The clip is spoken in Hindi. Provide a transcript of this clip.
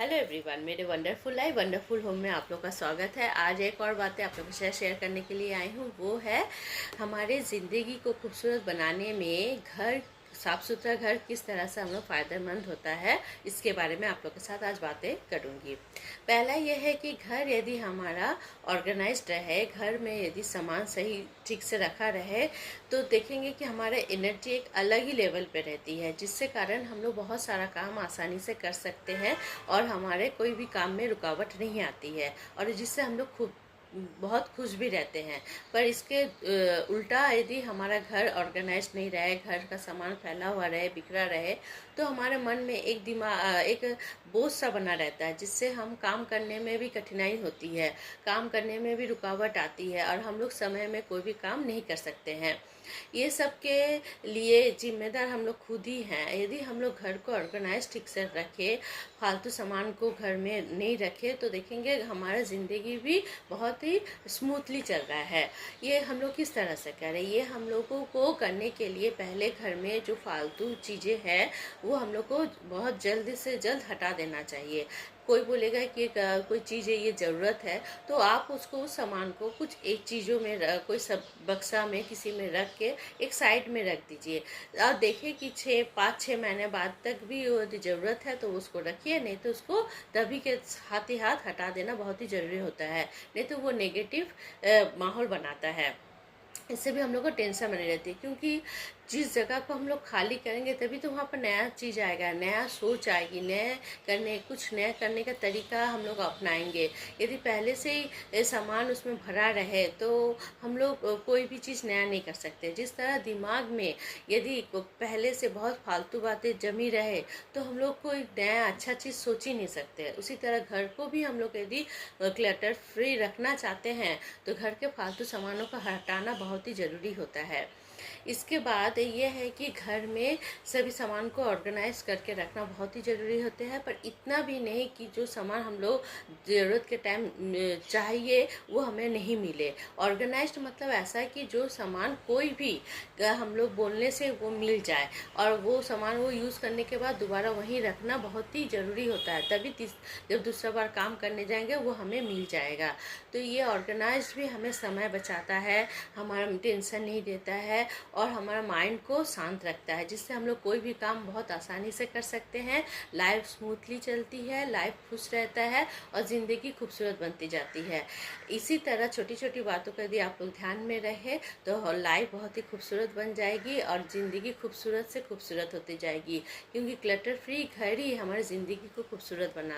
हेलो एवरीवन, मेरे वंडरफुल लाइफ वंडरफुल होम में आप लोग का स्वागत है। आज एक और बातें आप लोगों के साथ शेयर करने के लिए आई हूँ। वो है हमारे ज़िंदगी को खूबसूरत बनाने में घर, साफ़ सुथरा घर किस तरह से हम लोग फ़ायदेमंद होता है, इसके बारे में आप लोग के साथ आज बातें करूँगी। पहला यह है कि घर यदि हमारा ऑर्गेनाइज्ड रहे, घर में यदि सामान सही ठीक से रखा रहे, तो देखेंगे कि हमारा एनर्जी एक अलग ही लेवल पे रहती है, जिससे कारण हम लोग बहुत सारा काम आसानी से कर सकते हैं और हमारे कोई भी काम में रुकावट नहीं आती है, और जिससे हम लोग खूब बहुत खुश भी रहते हैं। पर इसके उल्टा यदि हमारा घर ऑर्गेनाइज नहीं रहे, घर का सामान फैला हुआ रहे, बिखरा रहे, तो हमारे मन में एक बोझ सा बना रहता है, जिससे हम काम करने में भी कठिनाई होती है, काम करने में भी रुकावट आती है और हम लोग समय में कोई भी काम नहीं कर सकते हैं। ये सब के लिए जिम्मेदार हम लोग खुद ही हैं। यदि हम लोग घर को ऑर्गेनाइज ठीक से रखें, फालतू सामान को घर में नहीं रखें, तो देखेंगे हमारा ज़िंदगी भी बहुत ही स्मूथली चल रहा है। ये हम लोग किस तरह से करें? ये हम लोगों को करने के लिए पहले घर में जो फालतू चीज़ें हैं वो हम लोग को बहुत जल्द से जल्द हटा देना चाहिए। कोई बोलेगा कि कोई चीज़ है, ये ज़रूरत है, तो आप उसको, उस सामान को कुछ एक चीज़ों में कोई सब बक्सा में किसी में रख के एक साइड में रख दीजिए और देखिए कि 5-6 महीने बाद तक भी यदि ज़रूरत है तो उसको रखिए, नहीं तो उसको तभी के हाथ ही हाथ हटा देना बहुत ही ज़रूरी होता है, नहीं तो वो नेगेटिव माहौल बनाता है। इससे भी हम लोग को टेंशन बनी रहती है, क्योंकि जिस जगह को हम लोग खाली करेंगे तभी तो वहाँ पर नया चीज़ आएगा, नया सोच आएगी, कुछ नया करने का तरीका हम लोग अपनाएंगे। यदि पहले से ही सामान उसमें भरा रहे तो हम लोग कोई भी चीज़ नया नहीं कर सकते। जिस तरह दिमाग में यदि पहले से बहुत फालतू बातें जमी रहे तो हम लोग कोई नया अच्छा चीज़ सोच ही नहीं सकते। उसी तरह घर को भी हम लोग यदि क्लटर फ्री रखना चाहते हैं तो घर के फालतू सामानों को हटाना बहुत ही ज़रूरी होता है। इसके बाद ये है कि घर में सभी सामान को ऑर्गेनाइज करके रखना बहुत ही ज़रूरी होते हैं, पर इतना भी नहीं कि जो सामान हम लोग ज़रूरत के टाइम चाहिए वो हमें नहीं मिले। ऑर्गेनाइज्ड मतलब ऐसा कि जो सामान कोई भी हम लोग बोलने से वो मिल जाए, और वो सामान वो यूज़ करने के बाद दोबारा वहीं रखना बहुत ही ज़रूरी होता है, तभी जब दूसरा बार काम करने जाएंगे वो हमें मिल जाएगा। तो ये ऑर्गेनाइज भी हमें समय बचाता है, हमारा टेंशन नहीं देता है और हमारा माइंड को शांत रखता है, जिससे हम लोग कोई भी काम बहुत आसानी से कर सकते हैं। लाइफ स्मूथली चलती है, लाइफ खुश रहता है और ज़िंदगी खूबसूरत बनती जाती है। इसी तरह छोटी छोटी बातों को यदि आप लोग ध्यान में रहे तो लाइफ बहुत ही खूबसूरत बन जाएगी और ज़िंदगी खूबसूरत से खूबसूरत होती जाएगी, क्योंकि क्लटर फ्री घर ही हमारी ज़िंदगी को खूबसूरत बनाता है।